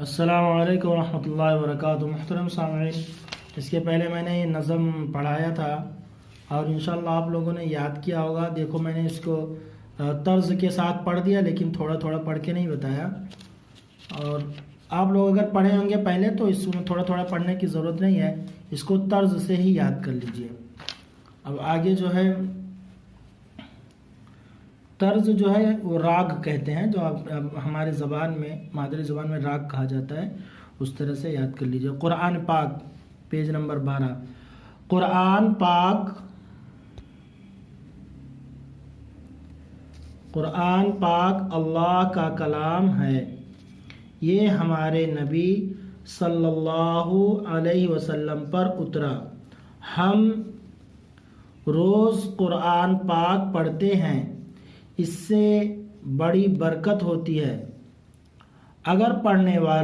अस्सलामु अलैकुम रहमतुल्लाहि व बरकातुहू। मुहतरम सामईन, इसके पहले मैंने ये नज़म पढ़ाया था और इंशाअल्लाह आप लोगों ने याद किया होगा। देखो, मैंने इसको तर्ज के साथ पढ़ दिया, लेकिन थोड़ा थोड़ा पढ़ के नहीं बताया। और आप लोग अगर पढ़े होंगे पहले तो इसमें थोड़ा थोड़ा पढ़ने की ज़रूरत नहीं है, इसको तर्ज से ही याद कर लीजिए। अब आगे जो है, तर्ज जो है वो राग कहते हैं, जो आप हमारे ज़बान में, मादरी ज़बान में राग कहा जाता है। उस तरह से याद कर लीजिए। कुरान पाक, पेज नंबर 12। कुरान पाक अल्लाह का कलाम है। ये हमारे नबी सल्लल्लाहु अलैहि वसल्लम पर उतरा। हम रोज़ कुरान पाक पढ़ते हैं, इससे बड़ी बरकत होती है। अगर पढ़ने वाला